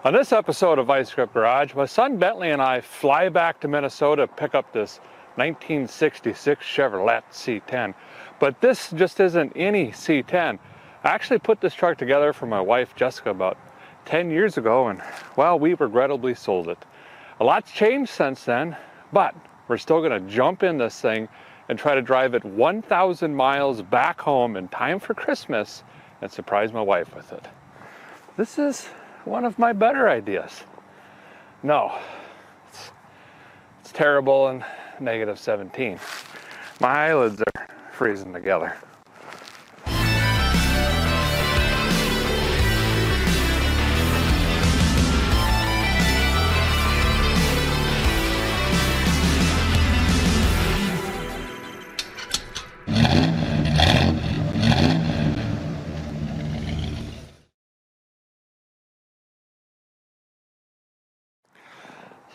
On this episode of Vice Grip Garage, my son Bentley and I fly back to Minnesota to pick up this 1966 Chevrolet C10. But this just isn't any C10. I actually put this truck together for my wife Jessica about 10 years ago, and well, we regrettably sold it. A lot's changed since then, but we're still going to jump in this thing and try to drive it 1,000 miles back home in time for Christmas and surprise my wife with it. This is one of my better ideas. No, it's terrible and negative 17. My eyelids are freezing together.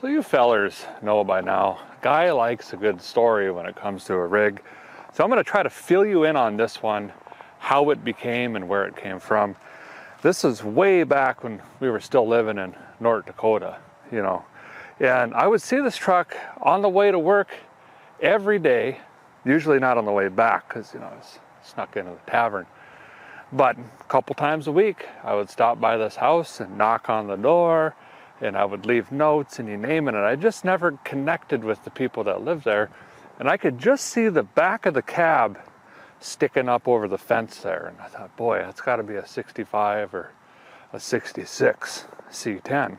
So you fellers know by now, a guy likes a good story when it comes to a rig. So I'm going to try to fill you in on this one, how it became and where it came from. This is way back when we were still living in North Dakota, and I would see this truck on the way to work every day, usually not on the way back because, I was snuck into the tavern. But a couple times a week, I would stop by this house and knock on the door, and I would leave notes and you name it. And I just never connected with the people that lived there. And I could just see the back of the cab sticking up over the fence there. And I thought, boy, that's got to be a 65 or a 66 C10.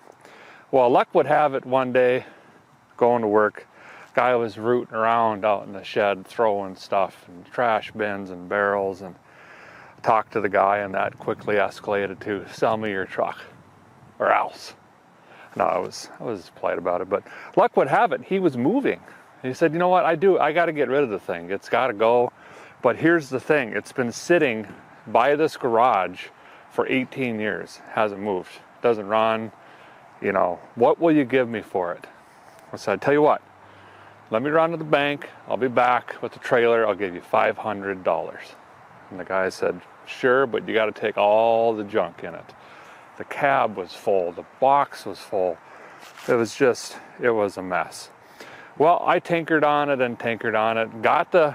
Well, luck would have it one day, going to work, guy was rooting around out in the shed, throwing stuff and trash bins and barrels, and talked to the guy, and that quickly escalated to sell me your truck or else. No, I was polite about it, but luck would have it, he was moving. He said, you know what, I got to get rid of the thing. It's got to go. But here's the thing, it's been sitting by this garage for 18 years, hasn't moved, doesn't run. What will you give me for it? I said, tell you what, let me run to the bank. I'll be back with the trailer. I'll give you $500. And the guy said, sure, but you got to take all the junk in it. The cab was full, the box was full. It was a mess. Well, I tinkered on it, got the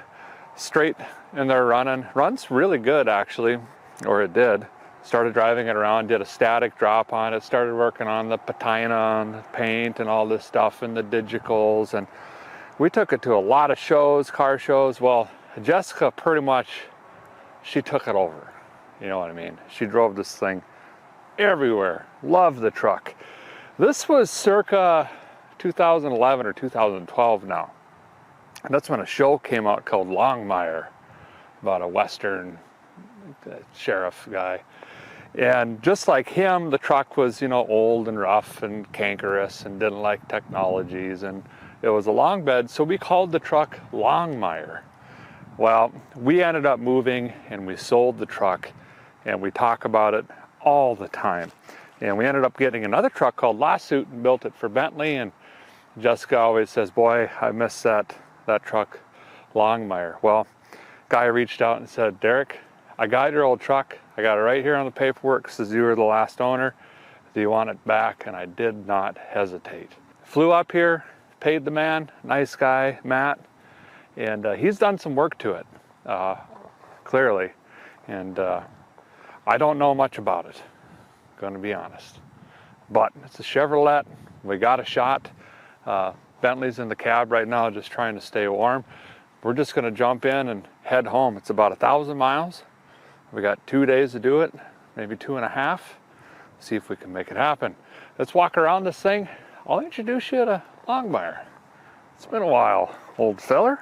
straight in there running. Runs really good actually, or it did. Started driving it around, did a static drop on it, started working on the patina and the paint and all this stuff and the digicals. And we took it to a lot of shows, car shows. Well, Jessica pretty much, she took it over. You know what I mean? She drove this thing everywhere. Loved the truck. This was circa 2011 or 2012 now. And that's when a show came out called Longmire, about a Western sheriff guy. And just like him, the truck was, old and rough and cankerous and didn't like technologies. And it was a long bed, so we called the truck Longmire. Well, we ended up moving and we sold the truck, and we talk about it all the time. And we ended up getting another truck called Lawsuit and built it for Bentley. And Jessica always says, boy, I miss that truck Longmire. Well, guy reached out and said, Derek, I got your old truck. I got it right here on the paperwork. Says you were the last owner. Do you want it back? And I did not hesitate. Flew up here, paid the man, nice guy, Matt. And he's done some work to it, clearly. And I don't know much about it, going to be honest. But it's a Chevrolet. We got a shot. Bentley's in the cab right now, just trying to stay warm. We're just going to jump in and head home. It's about 1,000 miles. We got 2 days to do it, maybe 2.5. See if we can make it happen. Let's walk around this thing. I'll introduce you to Longmire. It's been a while, old feller.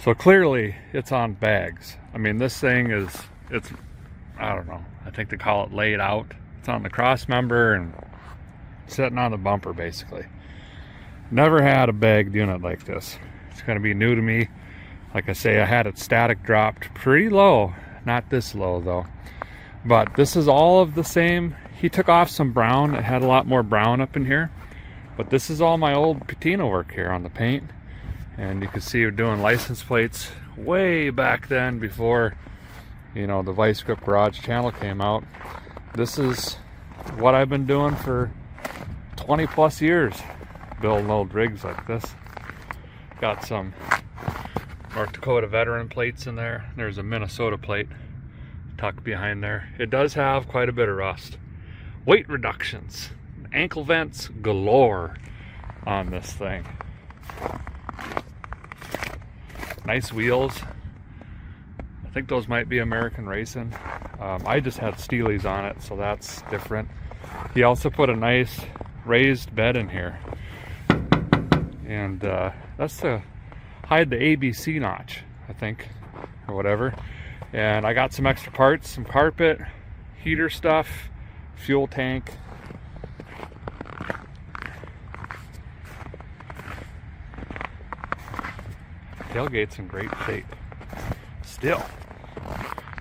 So clearly it's on bags. I mean, this thing it's I don't know, I think they call it laid out. It's on the cross member and sitting on the bumper basically. Never had a bagged unit like this. It's going to be new to me. Like I say, I had it static dropped pretty low. Not this low though. But this is all of the same. He took off some brown. It had a lot more brown up in here. But this is all my old patina work here on the paint. And you can see we're doing license plates way back then before, you know, the Vice Grip Garage channel came out. This is what I've been doing for 20 plus years, building old rigs like this. Got some North Dakota veteran plates in there. There's a Minnesota plate tucked behind there. It does have quite a bit of rust. Weight reductions, ankle vents galore on this thing. Nice wheels. I think those might be American Racing. I just had Steely's on it, so that's different. He also put a nice raised bed in here, and that's to hide the ABC notch, I think, or whatever. And I got some extra parts, some carpet, heater stuff, fuel tank. Tailgate's in great shape. Still,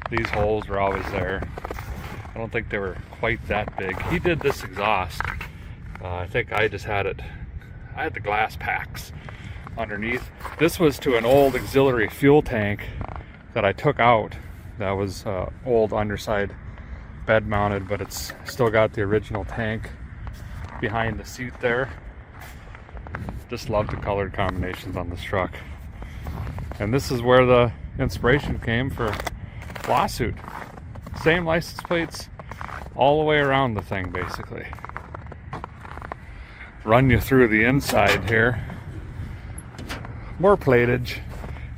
these holes were always there. I don't think they were quite that big. He did this exhaust. I think I just had it. I had the glass packs underneath. This was to an old auxiliary fuel tank that I took out. That was old underside bed mounted, but it's still got the original tank behind the seat there. Just love the colored combinations on this truck. And this is where the inspiration came for Lawsuit. Same license plates all the way around the thing, basically. Run you through the inside here. More platage.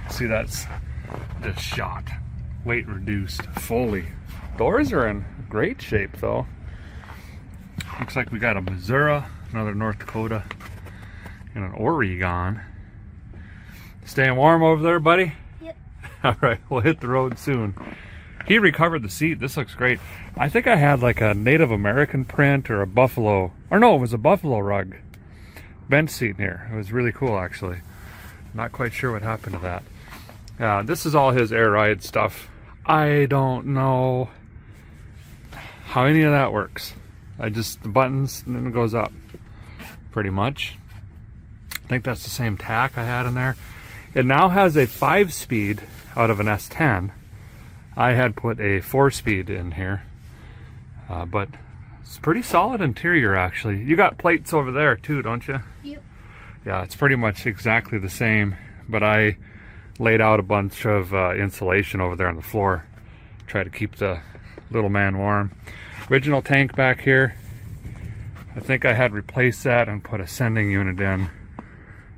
See, that's just shot. Weight reduced fully. Doors are in great shape though. Looks like we got a Missouri, another North Dakota, and an Oregon. Staying warm over there, buddy? Yep. All right, we'll hit the road soon. He recovered the seat. This looks great. I think I had like a Native American print or a buffalo, or no, it was a buffalo rug bench seat in here. It was really cool, actually. Not quite sure what happened to that. This is all his air ride stuff. I don't know how any of that works. The buttons, and then it goes up, pretty much. I think that's the same tack I had in there. It now has a 5-speed out of an S10. I had put a 4-speed in here, but it's pretty solid interior, actually. You got plates over there too, don't you? Yep. Yeah, it's pretty much exactly the same, but I laid out a bunch of insulation over there on the floor. Try to keep the little man warm. Original tank back here. I think I had replaced that and put a sending unit in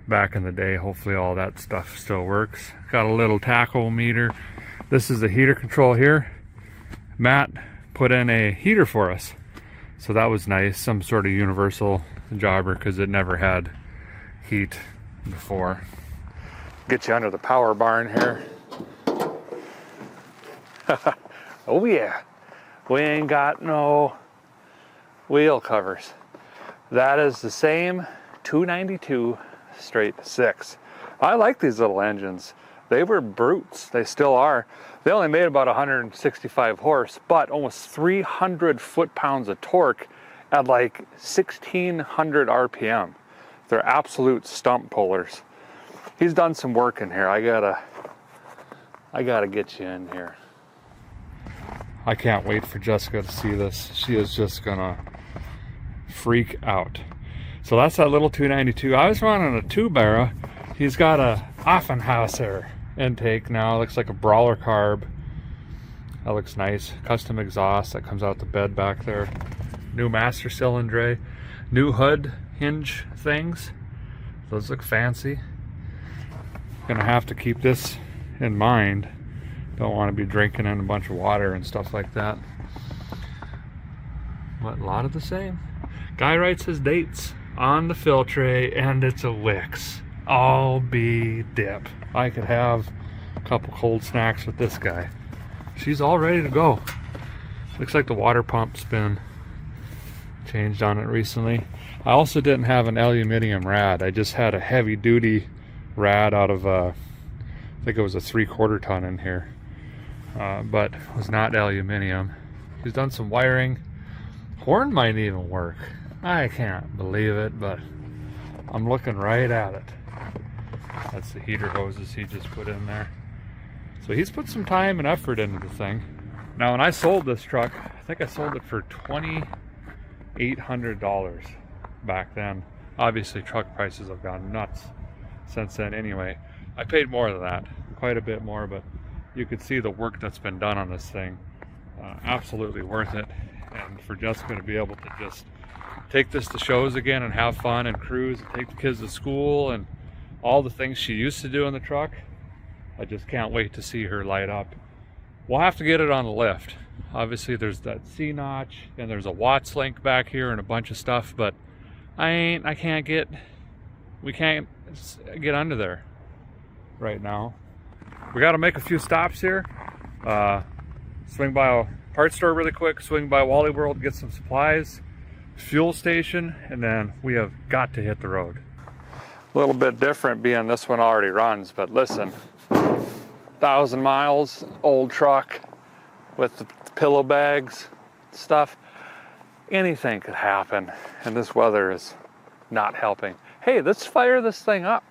back in the day. Hopefully all that stuff still works. Got a little tachometer. This is the heater control here. Matt put in a heater for us, so that was nice. Some sort of universal jobber, because it never had heat before. Get you under the power barn here. Oh yeah, we ain't got no wheel covers. That is the same 292 straight 6. I like these little engines. They were brutes. They still are. They only made about 165 horse, but almost 300 foot-pounds of torque at like 1600 RPM. They're absolute stump pullers. He's done some work in here. I gotta get you in here. I can't wait for Jessica to see this. She is just gonna freak out. So that's that little 292. I was running a 2-barrel. He's got a Offenhauser intake now. Looks like a Brawler carb. That looks nice. Custom exhaust that comes out the bed back there. New master cylinder. New hood hinge things. Those look fancy. Gonna have to keep this in mind. Don't want to be drinking in a bunch of water and stuff like that. But a lot of the same. Guy writes his dates on the fill tray, and it's a Wix. All be dip. I could have a couple cold snacks with this guy. She's all ready to go. Looks like the water pump's been changed on it recently. I also didn't have an aluminum rad. I just had a heavy duty rad out of I think it was a 3/4 ton in here, but it was not aluminum. He's done some wiring. Horn might even work. I can't believe it, but I'm looking right at it. That's the heater hoses he just put in there. So he's put some time and effort into the thing. Now when I sold this truck, I think I sold it for $800 back then. Obviously truck prices have gone nuts since then anyway. I paid more than that, quite a bit more, but you could see the work that's been done on this thing. Absolutely worth it. And for Jessica to be able to just take this to shows again and have fun and cruise and take the kids to school and all the things she used to do in the truck, I just can't wait to see her light up. We'll have to get it on the lift. Obviously there's that C-notch and there's a Watts link back here and a bunch of stuff, but we can't get under there right now. We got to make a few stops here. Swing by a parts store really quick, swing by Wally World, get some supplies, fuel station, and then we have got to hit the road. A little bit different being this one already runs, but listen, 1,000 miles, old truck with the pillow bags, stuff. Anything could happen, and this weather is not helping. Hey, let's fire this thing up.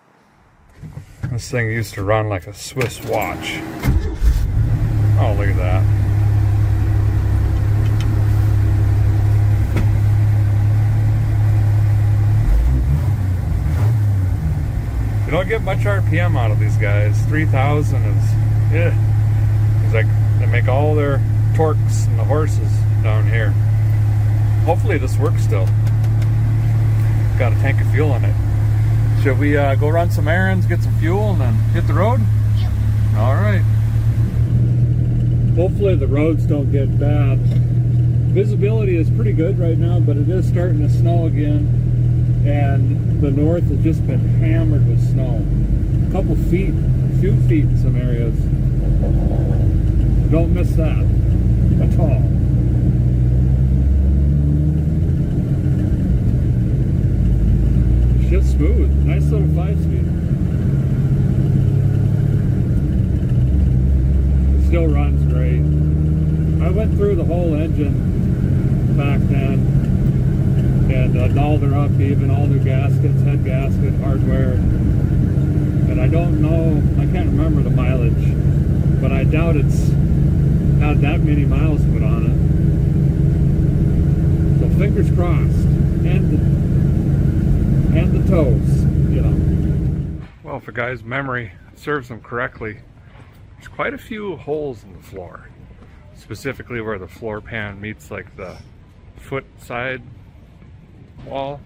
This thing used to run like a Swiss watch. Oh, look at that. You don't get much RPM out of these guys. 3,000 is, it's like they make all their torques and the horses down here. Hopefully this works still. Got a tank of fuel in it. Should we go run some errands, get some fuel, and then hit the road? Yep. All right. Hopefully the roads don't get bad. Visibility is pretty good right now, but it is starting to snow again. And the north has just been hammered with snow. A couple feet, a few feet in some areas. Don't miss that at all. Just smooth, nice little 5-speed. It still runs great. I went through the whole engine back then and dolled her up, even all new gaskets, head gasket, hardware. And I don't know, I can't remember the mileage, but I doubt it's had that many miles put on it. So fingers crossed, and the toes, you know. Well, if a guy's memory serves him correctly, there's quite a few holes in the floor, specifically where the floor pan meets like the foot side wall,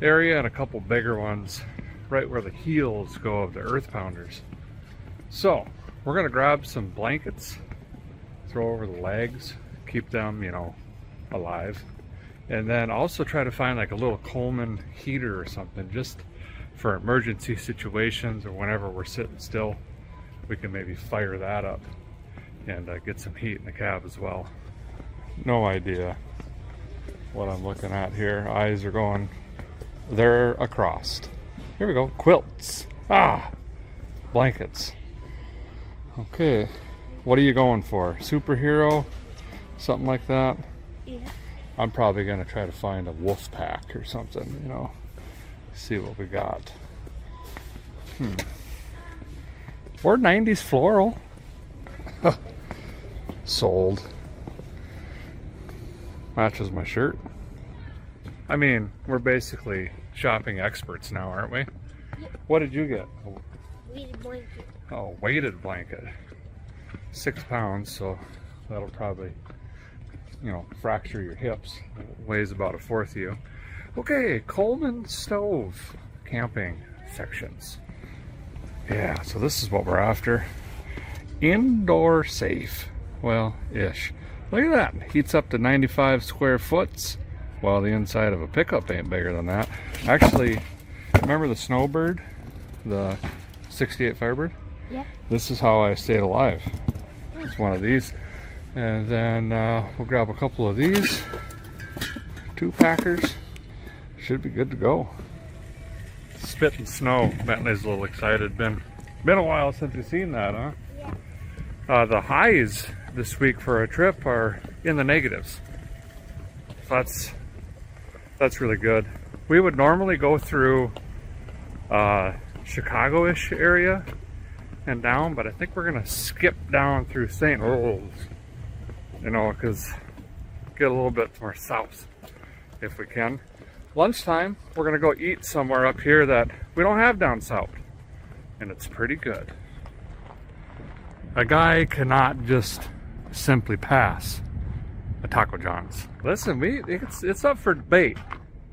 area, and a couple bigger ones right where the heels go of the earth pounders. So we're gonna grab some blankets, throw over the legs, keep them, you know, alive, and then also try to find like a little Coleman heater or something, just for emergency situations or whenever we're sitting still, we can maybe fire that up and get some heat in the cab as well. No idea what I'm looking at here. Eyes are going there across. Here we go. Quilts. Blankets. Okay. What are you going for? Superhero? Something like that? Yeah. I'm probably going to try to find a wolf pack or something, you know. See what we got. Or 90s floral. Sold. Matches my shirt. I mean, we're basically shopping experts now, aren't we? Yeah. What did you get? Weighted blanket. Oh, weighted blanket. 6 pounds, so that'll probably, you know, fracture your hips. It weighs about 1/4 of you. Okay, Coleman stove camping sections. Yeah, so this is what we're after. Indoor safe. Well, ish. Look at that. Heats up to 95 square foot. Well, the inside of a pickup ain't bigger than that. Actually, remember the Snowbird? The 68 Firebird? Yeah. This is how I stayed alive. It's one of these. And then we'll grab a couple of these. 2 packers. Should be good to go. Spitting snow. Bentley's a little excited. Been a while since we've seen that, huh? Yeah. The highs this week for a trip are in the negatives. So that's really good. We would normally go through Chicago-ish area and down, but I think we're gonna skip down through St. Louis, you know, because get a little bit more south if we can. Lunchtime, we're gonna go eat somewhere up here that we don't have down south, and it's pretty good. A guy cannot just simply pass a Taco John's. Listen, it's up for debate.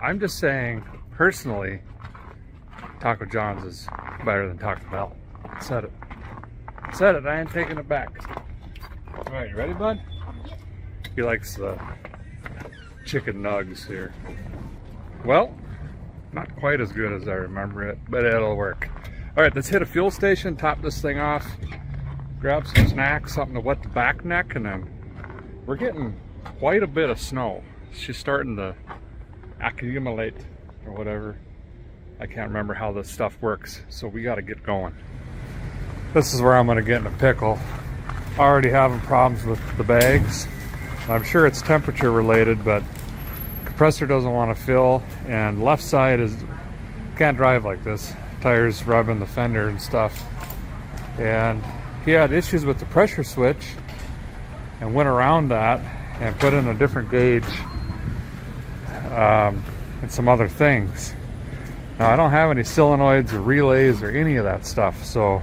I'm just saying, personally, Taco John's is better than Taco Bell. Said it. Said it, I ain't taking it back. All right, you ready, bud? He likes the chicken nugs here. Well, not quite as good as I remember it, but it'll work. All right, let's hit a fuel station, top this thing off, grab some snacks, something to wet the back neck, and then we're getting quite a bit of snow. She's starting to accumulate or whatever. I can't remember how this stuff works, so we got to get going. This is where I'm going to get in a pickle. Already having problems with the bags. I'm sure it's temperature related, but compressor doesn't want to fill, and left side is can't drive like this. Tires rubbing the fender and stuff. And he had issues with the pressure switch and went around that and put in a different gauge and some other things. Now I don't have any solenoids or relays or any of that stuff, so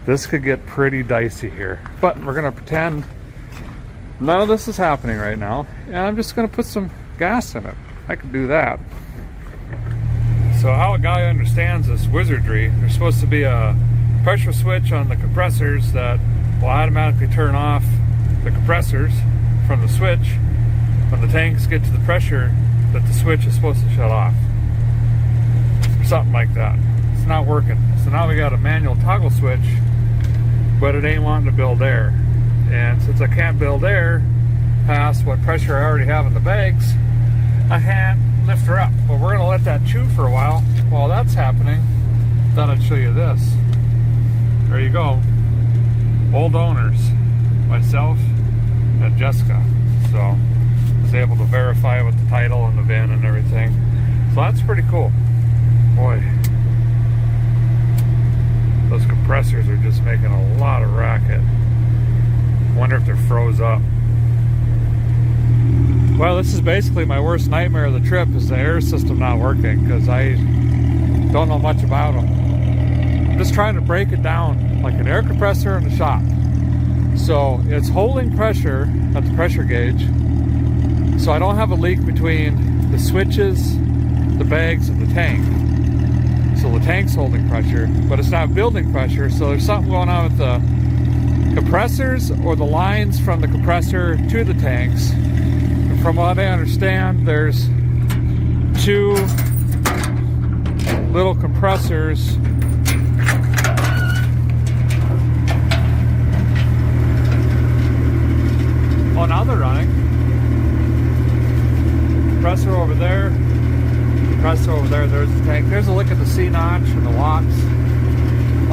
this could get pretty dicey here. But we're gonna pretend none of this is happening right now, and I'm just gonna put some gas in it. I can do that. So how a guy understands this wizardry, there's supposed to be a pressure switch on the compressors that will automatically turn off the compressors from the switch when the tanks get to the pressure that the switch is supposed to shut off. Or something like that. It's not working. So now we got a manual toggle switch, but it ain't wanting to build air. And since I can't build air past what pressure I already have in the bags, I can't lift her up. But we're gonna let that chew for a while. While that's happening, thought I'd show you this. There you go. Old owners, myself and Jessica. So I was able to verify with the title and the VIN and everything. So that's pretty cool. Boy, those compressors are just making a lot of racket. Wonder if they're froze up. Well, this is basically my worst nightmare of the trip, is the air system not working, because I don't know much about them. I'm just trying to break it down like an air compressor in the shop. So it's holding pressure at the pressure gauge, so I don't have a leak between the switches, the bags, and the tank. So the tank's holding pressure, but it's not building pressure, so there's something going on with the compressors or the lines from the compressor to the tanks. And from what I understand, there's two little compressors oh, now they're running. Compressor over there, compressor over there, there's the tank. There's a look at the C-notch and the locks.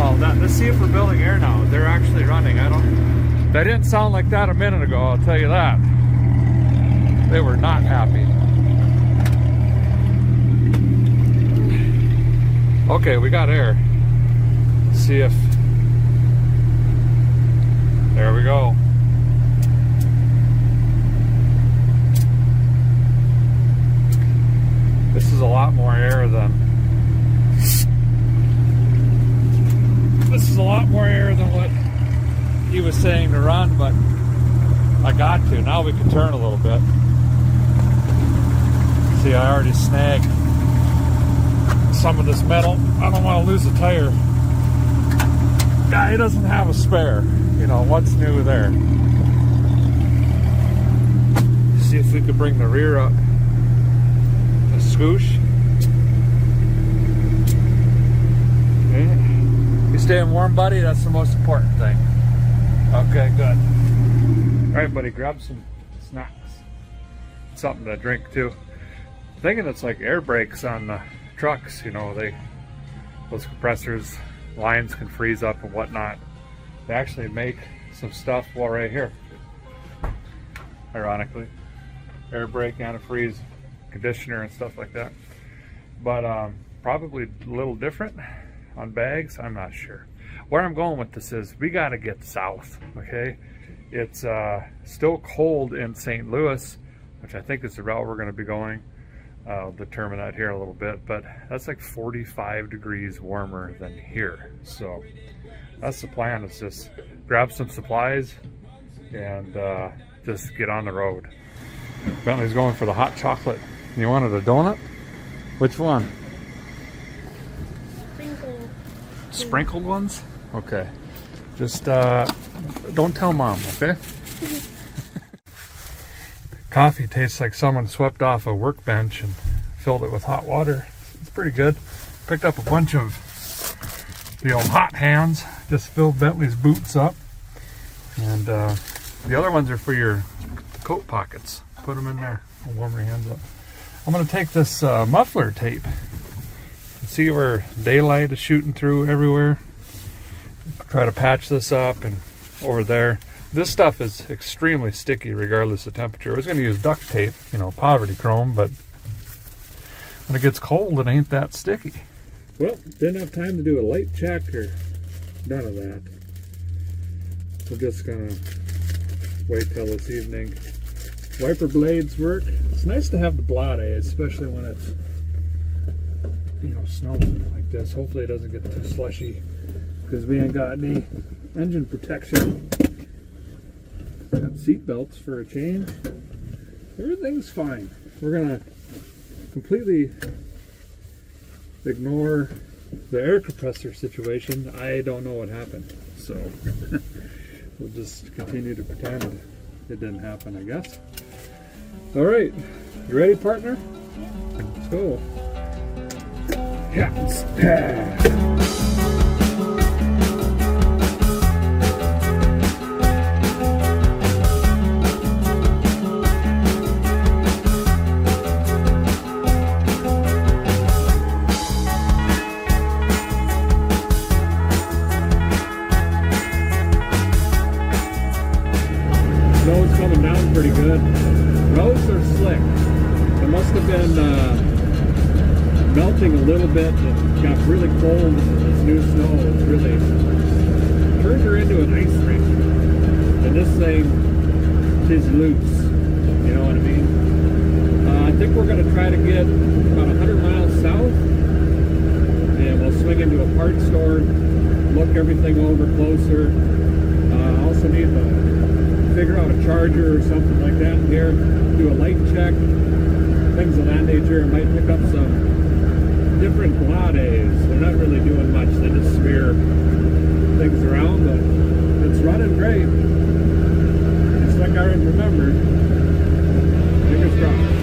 Oh, let's see if we're building air now. They're actually running. They didn't sound like that a minute ago, I'll tell you that. They were not happy. Okay, we got air. Let's see if, there we go. This is a lot more air than what he was saying to run, but I got to. Now we can turn a little bit. See, I already snagged some of this metal. I don't want to lose a tire. Guy doesn't have a spare. You know, what's new there? See if we could bring the rear up. A scoosh. Okay. You staying warm, buddy? That's the most important thing. Okay, good. All right, buddy, grab some snacks. Something to drink too. I'm thinking it's like air brakes on the trucks, you know, those compressors, lines can freeze up and whatnot. They actually make some stuff, well, right here, ironically, air brake, antifreeze, conditioner and stuff like that. But probably a little different on bags, I'm not sure. Where I'm going with this is we got to get south, okay? It's still cold in St. Louis, which I think is the route we're going to be going. I'll determine that here in a little bit, but that's like 45 degrees warmer than here. So that's the plan, is just grab some supplies and just get on the road. Bentley's going for the hot chocolate. You wanted a donut? Which one? Sprinkle. Sprinkled ones? Okay. Just don't tell Mom, okay? Coffee tastes like someone swept off a workbench and filled it with hot water. It's pretty good. Picked up a bunch of the old hot hands. Just filled Bentley's boots up. And the other ones are for your coat pockets. Put them in there and warm your hands up. I'm going to take this muffler tape and see where daylight is shooting through everywhere. Try to patch this up and over there. This stuff is extremely sticky regardless of temperature. I was going to use duct tape, you know, poverty chrome, but when it gets cold, it ain't that sticky. Well, didn't have time to do a light check or none of that. We're just going to wait till this evening. Wiper blades work. It's nice to have the blade, especially when it's, you know, snowing like this. Hopefully it doesn't get too slushy because we ain't got any engine protection. Got seat belts for a change. Everything's fine. We're gonna completely ignore the air compressor situation. I don't know what happened, so we'll just continue to pretend it didn't happen, I guess. All right, you ready, partner? Let's go. Yeah. Snow's coming down pretty good. Roads are slick. It must have been melting a little bit. It got really cold. This new snow has really turned her into an ice rink. And this thing is loose. You know what I mean? I think we're going to try to get about 100 miles south. And we'll swing into a parts store, look everything over closer. I also need to figure out a charger or something like that here, do a light check, things of that nature. I might pick up some different blades. They're not really doing much, they just smear things around, but it's running great. Just like I remembered. Fingers crossed.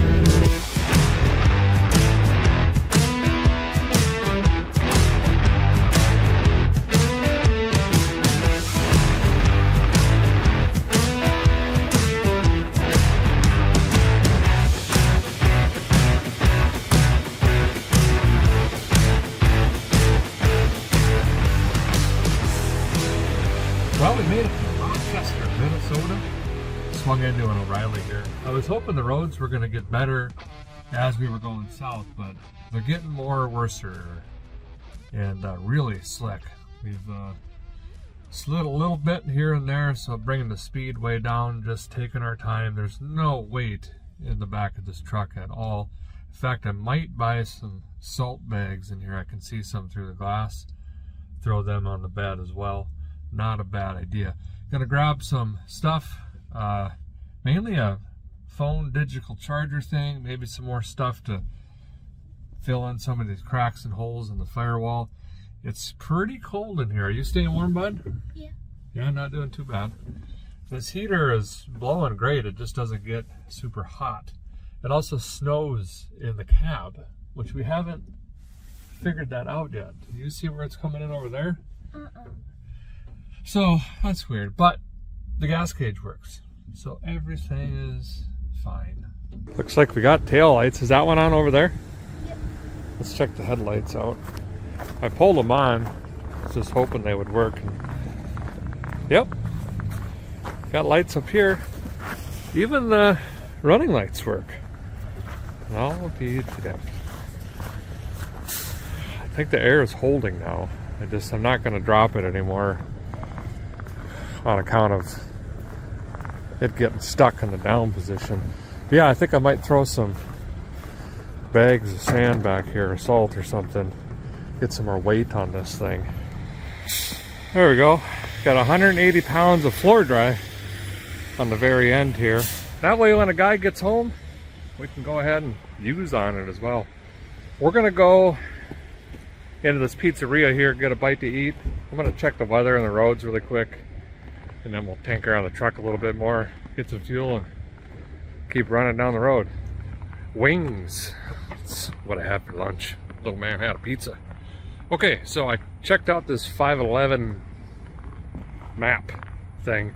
Well, we made it to Rochester, Minnesota. Swung into an O'Reilly here. I was hoping the roads were going to get better as we were going south, but they're getting worser and really slick. We've slid a little bit here and there, so bringing the speed way down, just taking our time. There's no weight in the back of this truck at all. In fact, I might buy some salt bags in here. I can see some through the glass. Throw them on the bed as well. Not a bad idea. Gonna grab some stuff, mainly a phone digital charger thing, maybe some more stuff to fill in some of these cracks and holes in the firewall. It's pretty cold in here. Are you staying warm, bud? Yeah. Yeah, not doing too bad. This heater is blowing great. It just doesn't get super hot. It also snows in the cab, which we haven't figured that out yet. Do you see where it's coming in over there? So that's weird, but the gas gauge works, so everything is fine. Looks like we got tail lights. Is that one on over there? Yep. Let's check the headlights out. I pulled them on, just hoping they would work. Yep, got lights up here. Even the running lights work. I'll be damned. I think the air is holding now. I'm not going to drop it anymore on account of it getting stuck in the down position. Yeah, I think I might throw some bags of sand back here, or salt or something. Get some more weight on this thing. There we go. Got 180 pounds of floor dry on the very end here. That way when a guy gets home, we can go ahead and use on it as well. We're gonna go into this pizzeria here, get a bite to eat. I'm gonna check the weather and the roads really quick, and then we'll tinker on the truck a little bit more, get some fuel, and keep running down the road. Wings. That's what I had for lunch. Little man had a pizza. Okay, so I checked out this 511 map thing.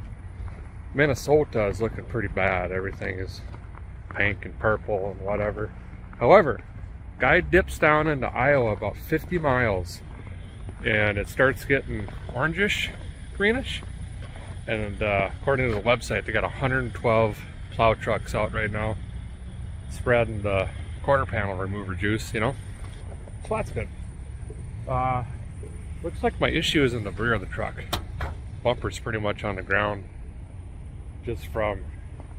Minnesota is looking pretty bad. Everything is pink and purple and whatever. However, guy dips down into Iowa about 50 miles and it starts getting orangish, greenish. And according to the website, they got 112 plow trucks out right now spreading the quarter panel remover juice, you know. So that's good. Looks like my issue is in the rear of the truck. Bumper's pretty much on the ground just from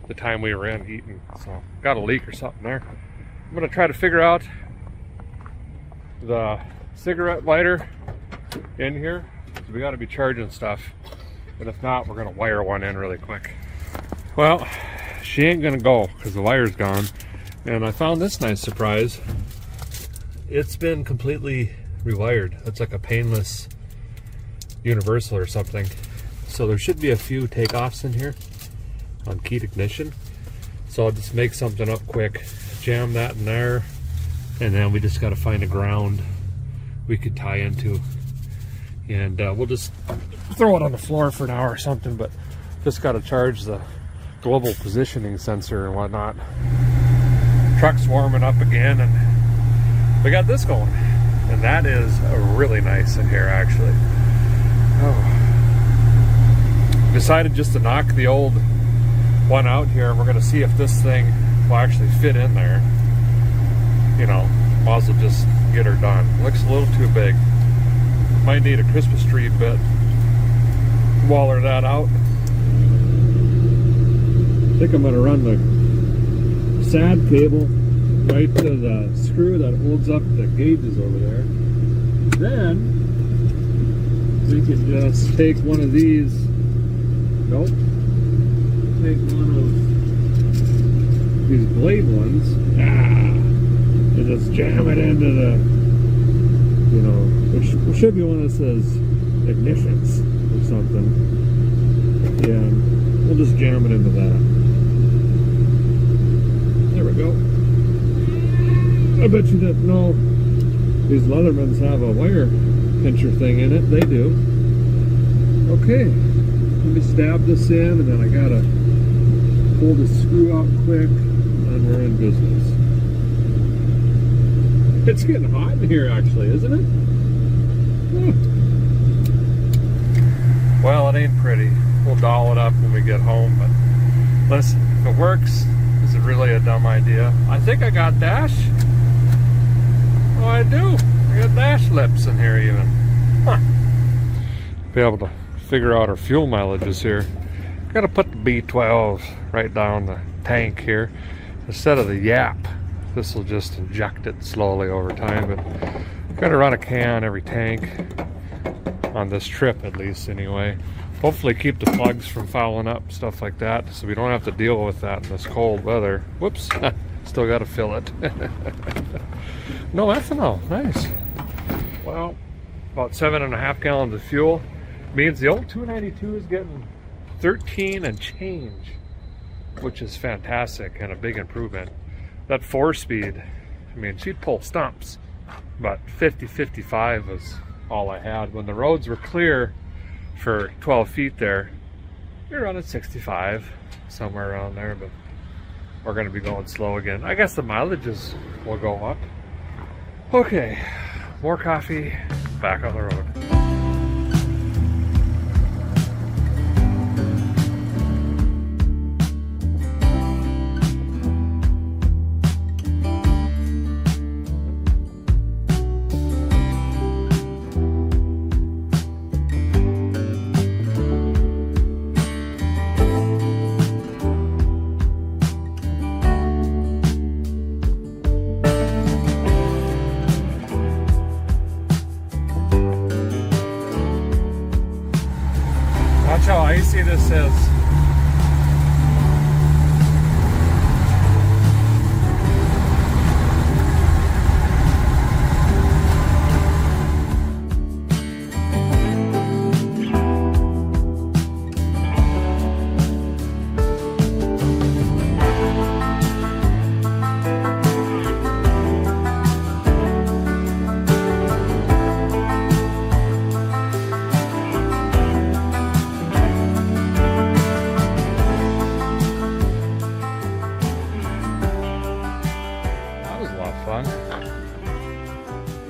the time we were in eating. So got a leak or something there. I'm gonna try to figure out the cigarette lighter in here. So we gotta be charging stuff. But if not, we're gonna wire one in really quick. Well, she ain't gonna go because the wire's gone. And I found this nice surprise. It's been completely rewired. It's like a painless universal or something. So there should be a few takeoffs in here on keyed ignition. So I'll just make something up quick, jam that in there, and then we just got to find a ground we could tie into. And we'll just throw it on the floor for an hour or something, but just got to charge the global positioning sensor and whatnot. Truck's warming up again, and we got this going. And that is really nice in here, actually. Oh. Decided just to knock the old one out here, and we're gonna see if this thing will actually fit in there. You know, might as well just get her done. Looks a little too big. Might need a Christmas tree bit. Waller that out. I think I'm gonna run the sad cable right to the screw that holds up the gauges over there. Then we can just take one of these. Nope. Take one of these blade ones. And just jam it into the, you know, which should be one that says ignitions or something. Yeah, we'll just jam it into that. There we go. I bet you didn't know these Leathermans have a wire pincher thing in it. They do. Okay, let me stab this in, and then I gotta pull the screw out quick, and we're in business. It's getting hot in here, actually, isn't it? Oh. Well, it ain't pretty. We'll doll it up when we get home, but listen, if it works, is it really a dumb idea? I think I got dash. Oh, I do. I got dash lips in here even. Huh. Be able to figure out our fuel mileages here. Got to put the B12 right down the tank here instead of the YAP. This will just inject it slowly over time, but got to run a can every tank on this trip, at least anyway. Hopefully keep the plugs from fouling up, stuff like that, so we don't have to deal with that in this cold weather. Whoops. Still got to fill it. No ethanol. Nice. Well, about 7.5 gallons of fuel means the old 292 is getting 13 and change, which is fantastic and a big improvement. That 4-speed, I mean, she'd pull stumps, but 50-55 was all I had. When the roads were clear for 12 feet there, you're running 65, somewhere around there, but we're going to be going slow again. I guess the mileages will go up. Okay, more coffee, back on the road. is.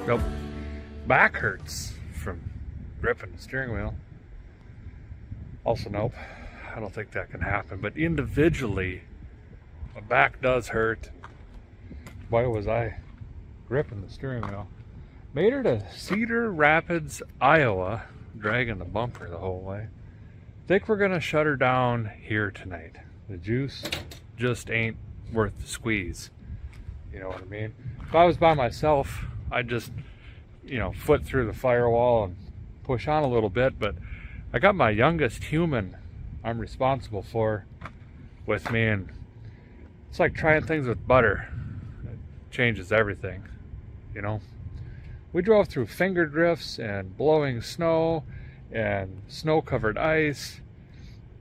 Nope. Back hurts from gripping the steering wheel. Also, nope. I don't think that can happen. But individually, my back does hurt. Why was I gripping the steering wheel? Made her to Cedar Rapids, Iowa, dragging the bumper the whole way. Think we're gonna shut her down here tonight. The juice just ain't worth the squeeze. You know what I mean? If I was by myself, I'd just, foot through the firewall and push on a little bit, but I got my youngest human I'm responsible for with me, and it's like trying things with butter. It changes everything, We drove through finger drifts and blowing snow and snow-covered ice,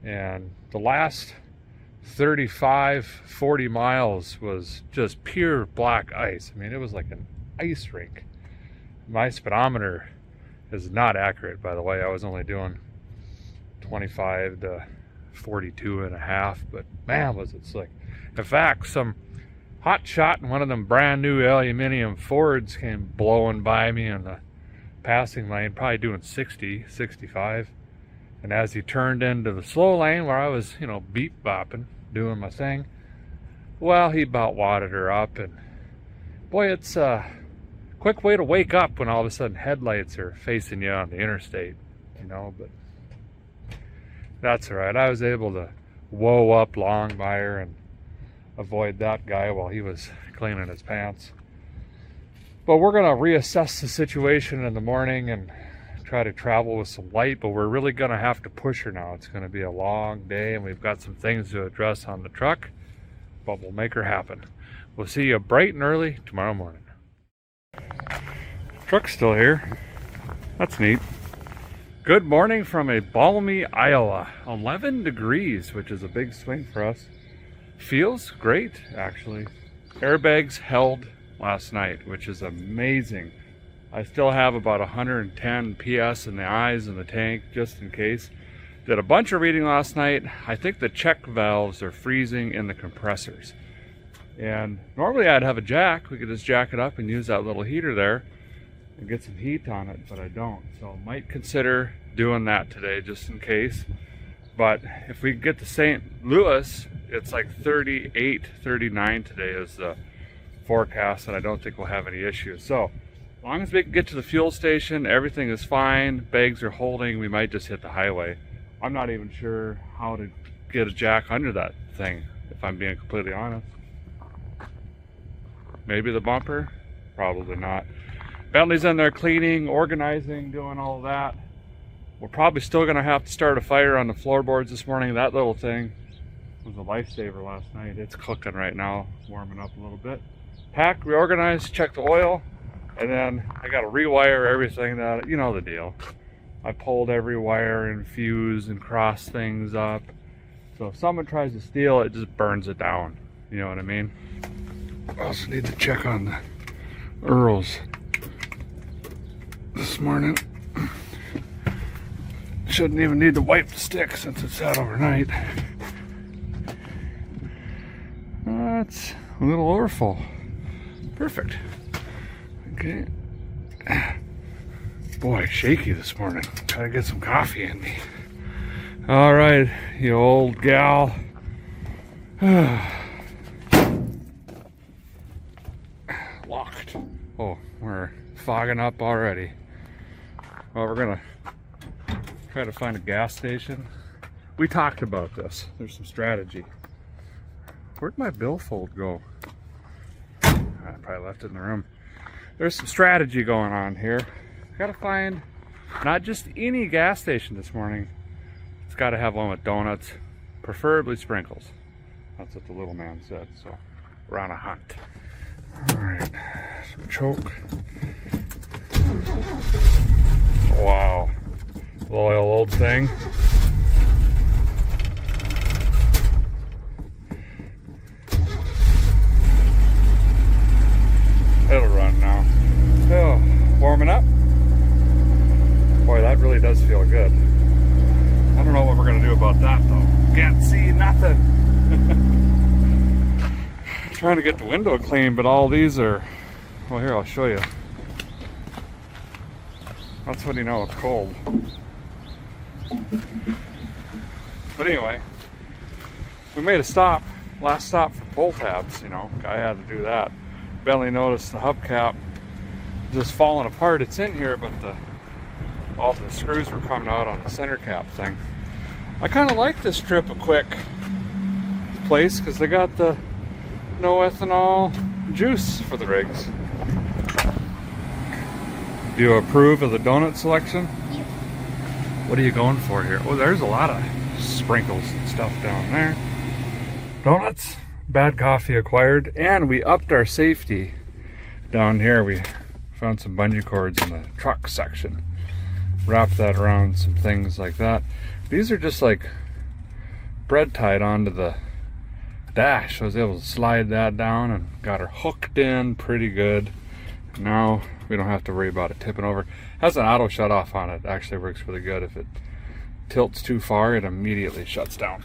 and the last 40 miles was just pure black ice. I mean, it was like an ice rink. My speedometer is not accurate, by the way. I was only doing 25 to 42 and a half, but man, was it slick. In fact, some hot shot in one of them brand new aluminum Fords came blowing by me in the passing lane, probably doing 60, 65. And as he turned into the slow lane where I was, beep bopping, doing my thing, well, he about wadded her up. And boy, it's a quick way to wake up when all of a sudden headlights are facing you on the interstate, but that's all right. I was able to whoa up long by her and avoid that guy while he was cleaning his pants. But we're going to reassess the situation in the morning and try to travel with some light, but we're really going to have to push her now. It's going to be a long day, and we've got some things to address on the truck, but we'll make her happen. We'll see you bright and early tomorrow morning. Truck's still here. That's neat. Good morning from a balmy Iowa. 11 degrees, which is a big swing for us. Feels great, actually. Airbags held last night, which is amazing. I still have about 110 PS in the eyes in the tank, just in case. Did a bunch of reading last night. I think the check valves are freezing in the compressors. And normally I'd have a jack. We could just jack it up and use that little heater there and get some heat on it, but I don't. So might consider doing that today, just in case. But if we get to St. Louis, it's like 38, 39 today is the forecast, and I don't think we'll have any issues. So as long as we can get to the fuel station, everything is fine. Bags are holding. We might just hit the highway. I'm not even sure how to get a jack under that thing, if I'm being completely honest. Maybe the bumper? Probably not. Bentley's in there cleaning, organizing, doing all of that. We're probably still going to have to start a fire on the floorboards this morning. That little thing was a lifesaver last night. It's cooking right now, warming up a little bit. Pack, reorganize, check the oil. And then I got to rewire everything that, the deal. I pulled every wire and fuse and crossed things up. So if someone tries to steal it, just burns it down. You know what I mean? I also need to check on the Earls this morning. Shouldn't even need to wipe the stick since it's sat overnight. That's a little overfull. Perfect. Okay. Boy, shaky this morning. Gotta get some coffee in me. All right, you old gal. Locked. Oh, we're fogging up already. Well, we're gonna try to find a gas station. We talked about this. There's some strategy. Where'd my billfold go? I probably left it in the room. There's some strategy going on here. Gotta find not just any gas station this morning. It's got to have one with donuts, preferably sprinkles. That's what the little man said, so we're on a hunt. All right, some choke. Wow, loyal old thing. It'll run now. Oh, warming up. Boy, that really does feel good. I don't know what we're gonna do about that though. Can't see nothing. Trying to get the window clean, but all these are, well, here, I'll show you. That's when you know it's cold. But anyway, we made a stop, last stop for pull tabs, you know, I had to do that. Bentley noticed the hubcap just falling apart. It's in here, but all the screws were coming out on the center cap thing. I kind of like this Trip a Quick place because they got the no ethanol juice for the rigs. Do you approve of the donut selection? Yep. What are you going for here? Oh, there's a lot of sprinkles and stuff down there. Donuts, bad coffee acquired, and we upped our safety down here. We found some bungee cords in the truck section. Wrapped that around some things like that. These are just like bread tied onto the dash. I was able to slide that down and got her hooked in pretty good. Now we don't have to worry about it tipping over. It has an auto shut off on it. Actually works really good. If it tilts too far, it immediately shuts down.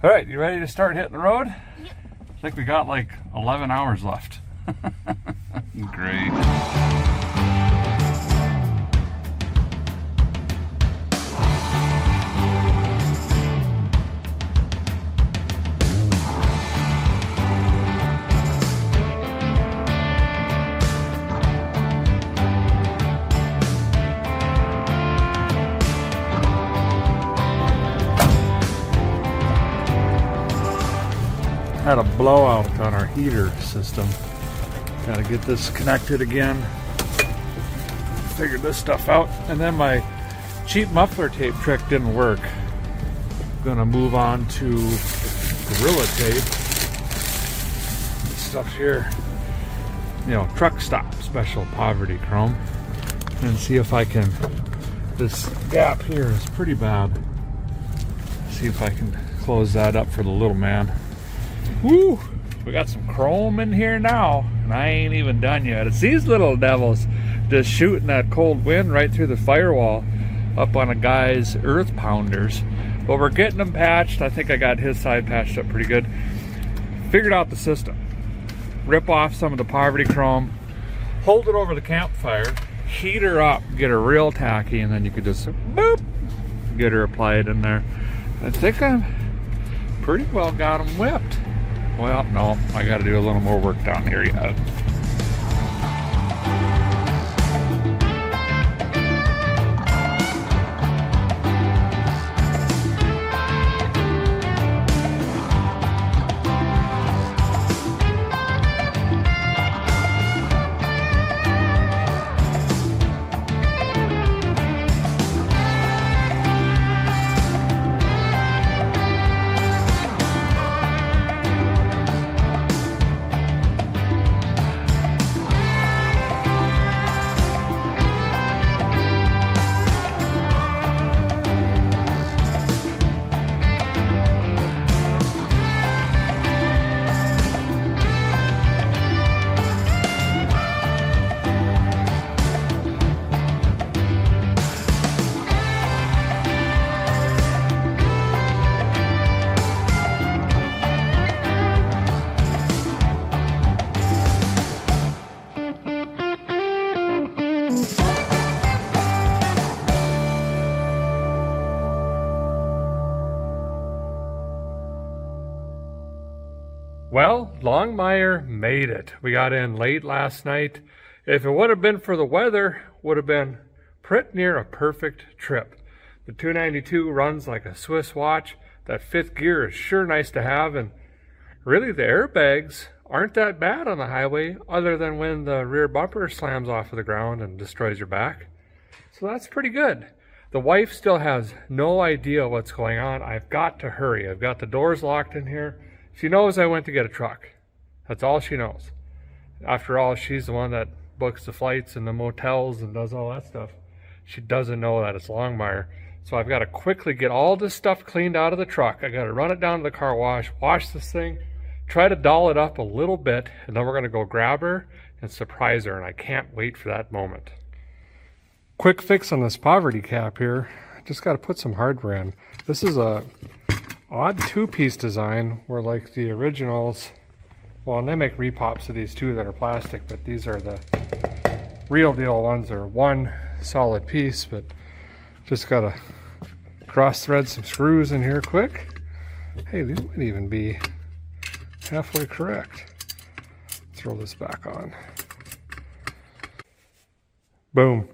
All right, you ready to start hitting the road? Yep. I think we got like 11 hours left. Great. Had a blowout on our heater system. Got to get this connected again. Figured this stuff out. And then my cheap muffler tape trick didn't work. Gonna move on to Gorilla Tape. This stuff here, you know, truck stop special poverty chrome. And see if I can, this gap here is pretty bad. See if I can close that up for the little man. Woo! We got some chrome in here now, and I ain't even done yet. It's these little devils just shooting that cold wind right through the firewall up on a guy's earth pounders. But we're getting them patched. I think I got his side patched up pretty good. Figured out the system. Rip off some of the poverty chrome, hold it over the campfire, heat her up, get her real tacky, and then you could just boop, get her applied in there. I think I'm pretty well got them whipped. Well, no, I got to do a little more work down here yet. Well, Longmire made it. We got in late last night. If it would have been for the weather, would have been pretty near a perfect trip. The 292 runs like a Swiss watch. That fifth gear is sure nice to have, and really the airbags aren't that bad on the highway other than when the rear bumper slams off of the ground and destroys your back. So that's pretty good. The wife still has no idea what's going on. I've got to hurry. I've got the doors locked in here. She knows I went to get a truck. That's all she knows. After all, she's the one that books the flights and the motels and does all that stuff. She doesn't know that it's Longmire. So I've got to quickly get all this stuff cleaned out of the truck. I got to run it down to the car wash this thing, try to doll it up a little bit, and then we're going to go grab her and surprise her, and I can't wait for that moment. Quick fix on this poverty cap here. Just got to put some hardware in. This is a odd two-piece design where like the originals, well, and they make repops of these too that are plastic, but these are the real deal ones. Are one solid piece, but just got to cross thread some screws in here quick. Hey, these might even be halfway correct. Throw this back on. Boom.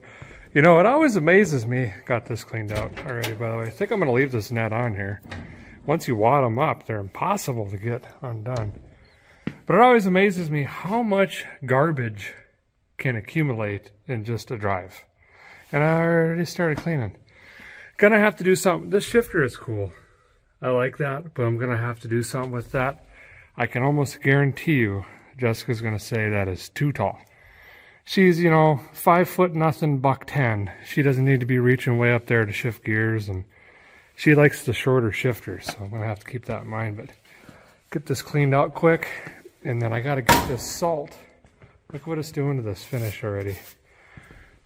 You know, it always amazes me. Got this cleaned out already, by the way. I think I'm going to leave this net on here. Once you wad them up, they're impossible to get undone. But it always amazes me how much garbage can accumulate in just a drive. And I already started cleaning. Gonna have to do something. This shifter is cool. I like that, but I'm gonna have to do something with that. I can almost guarantee you Jessica's gonna say that is too tall. She's, you know, 5 foot nothing, $110. She doesn't need to be reaching way up there to shift gears, and she likes the shorter shifters, so I'm gonna have to keep that in mind. But get this cleaned out quick, and then I gotta get this salt. Look what it's doing to this finish already.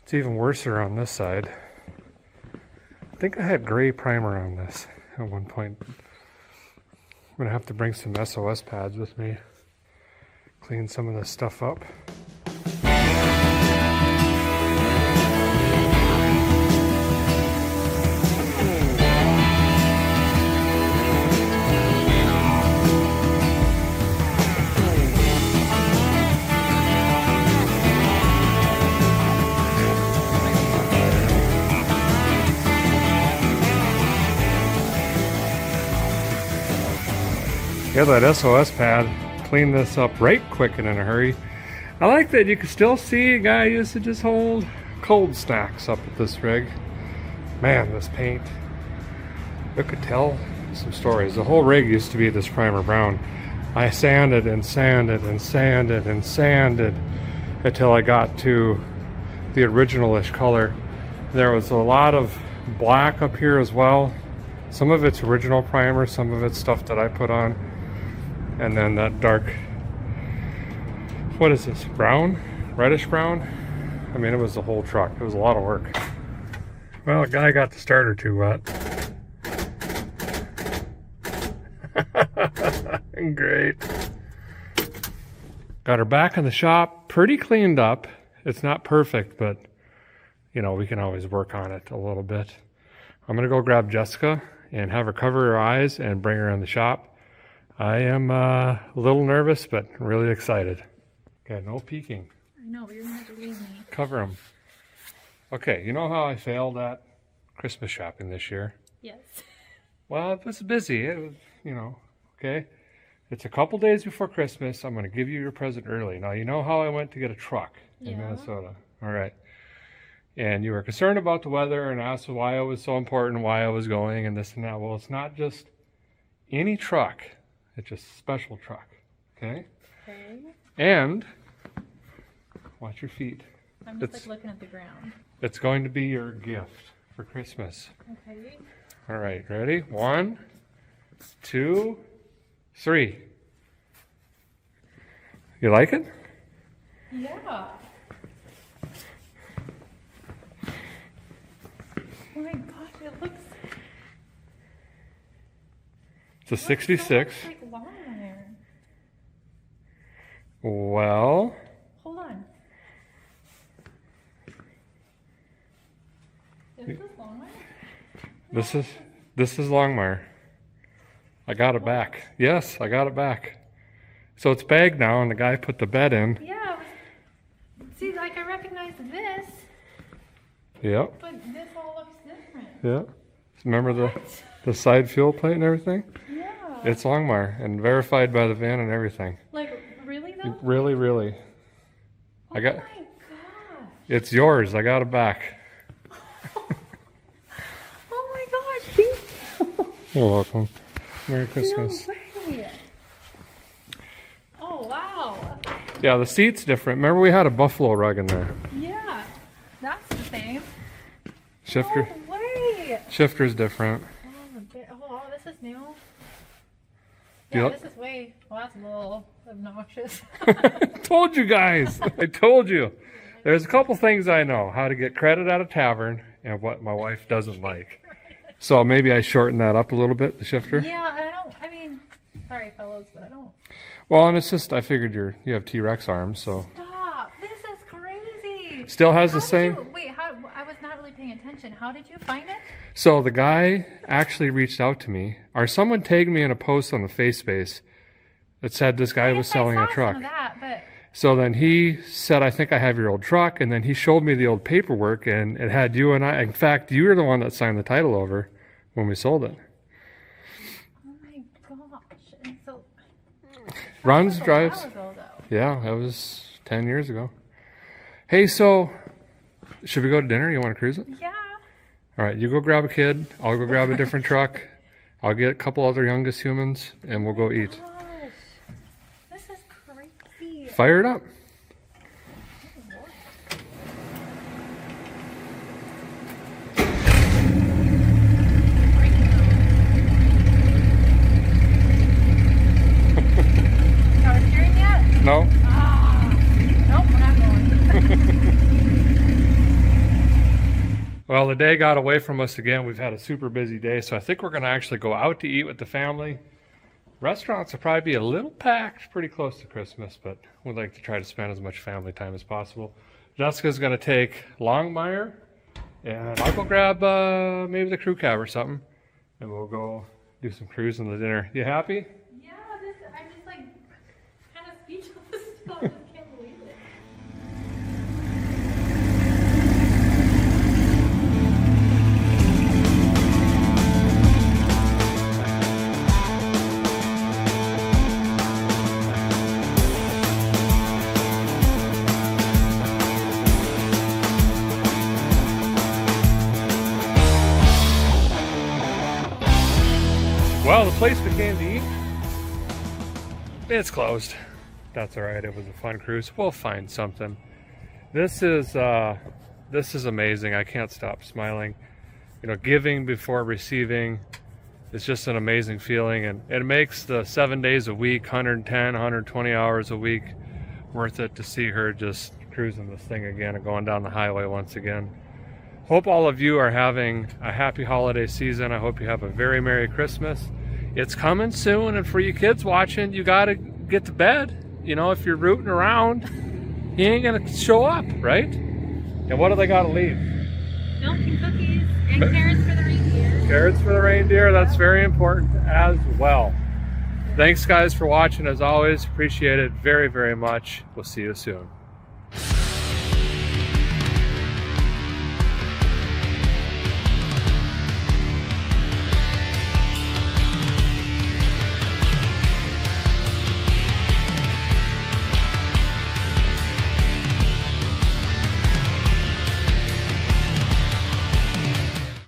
It's even worse on this side. I think I had gray primer on this at one point. I'm gonna have to bring some SOS pads with me. Clean some of this stuff up. Yeah, that SOS pad, clean this up right quick and in a hurry. I like that you can still see a guy used to just hold cold stacks up at this rig. Man, this paint, you could tell some stories. The whole rig used to be this primer brown. I sanded and sanded and sanded and sanded until I got to the original-ish color. There was a lot of black up here as well. Some of it's original primer, some of it's stuff that I put on. And then that dark, what is this, brown? Reddish brown? I mean, it was the whole truck. It was a lot of work. Well, a guy got the starter too wet. Great. Got her back in the shop, pretty cleaned up. It's not perfect, but, you know, we can always work on it a little bit. I'm going to go grab Jessica and have her cover her eyes and bring her in the shop. I am a little nervous, but really excited. Okay, no peeking. I know, but you're going to have to leave me. Cover them. Okay, you know how I failed at Christmas shopping this year? Yes. Well, it was busy. It was, you know, okay. It's a couple days before Christmas. I'm going to give you your present early. Now, you know how I went to get a truck in Minnesota. All right. And you were concerned about the weather and asked why it was so important, why I was going, and this and that. Well, it's not just any truck. It's just a special truck, okay? Okay. And, watch your feet. I'm just like looking at the ground. It's going to be your gift for Christmas. Okay. All right, ready? 1, 2, 3. You like it? Yeah. Oh my gosh, it looks... It's a 66. So much like Longmire. Well... Hold on. Is this Longmire? This is Longmire. I got it back. Yes, I got it back. So it's bagged now, and the guy put the bed in. Yeah. See, like I recognize this. Yep. But this all looks different. Yeah. Remember the side fuel plate and everything? Yeah. It's Longmire and verified by the VIN and everything. Like, really though? Really, really. Oh my gosh. It's yours. I got it back. You're welcome. Merry Christmas. No way. Oh, wow. Yeah, the seat's different. Remember we had a buffalo rug in there. Yeah, that's the same. Shifter. No way. Shifter's different. Oh, this is new. You Yeah, know- this is way, well, that's a little obnoxious. Told you guys. I told you. There's a couple things I know. How to get credit at a tavern and what my wife doesn't like. So maybe I shorten that up a little bit, the shifter. Yeah, I mean, sorry fellows, but I don't. Well, and it's just, I figured you have T-Rex arms, so. Stop, this is crazy. Still has How the did same. wait, I was not really paying attention. How did you find it? So the guy actually reached out to me, or someone tagged me in a post on the FaceSpace that said this guy was selling a truck. Some of that, but So then he said, I think I have your old truck. And then he showed me the old paperwork and it had you and I. In fact, you were the one that signed the title over when we sold it. oh my gosh. And so, Runs, that was a drives. while ago, though. Yeah, that was 10 years ago. Hey, so should we go to dinner? You want to cruise it? Yeah. All right, you go grab a kid. I'll go grab a different truck. I'll get a couple other youngest humans and we'll go eat. Gosh, this is crazy. Fire it up. Are we hearing yet? No? Nope, we're not going. Well, the day got away from us again. We've had a super busy day, so I think we're going to actually go out to eat with the family. Restaurants will probably be a little packed pretty close to Christmas, but we'd like to try to spend as much family time as possible. Jessica's going to take Longmire, and I'll go grab maybe the crew cab or something, and we'll go do some cruising the dinner. You happy? Yeah, I'm just like kind of speechless still. I just can't believe it. Well, the place we came to eat, it's closed. That's all right. It was a fun cruise. We'll find something. This is amazing. I can't stop smiling. You know, giving before receiving. It's just an amazing feeling, and it makes the 7 days a week, 110, 120 hours a week, worth it to see her just cruising this thing again and going down the highway once again. Hope all of you are having a happy holiday season. I hope you have a very Merry Christmas. It's coming soon, and for you kids watching, you gotta get to bed. You know, if you're rooting around, he ain't gonna show up, right? And what do they gotta leave? Milk and cookies and carrots for the reindeer. Carrots for the reindeer, that's very important as well. Thanks guys for watching as always. Appreciate it very, very much. We'll see you soon.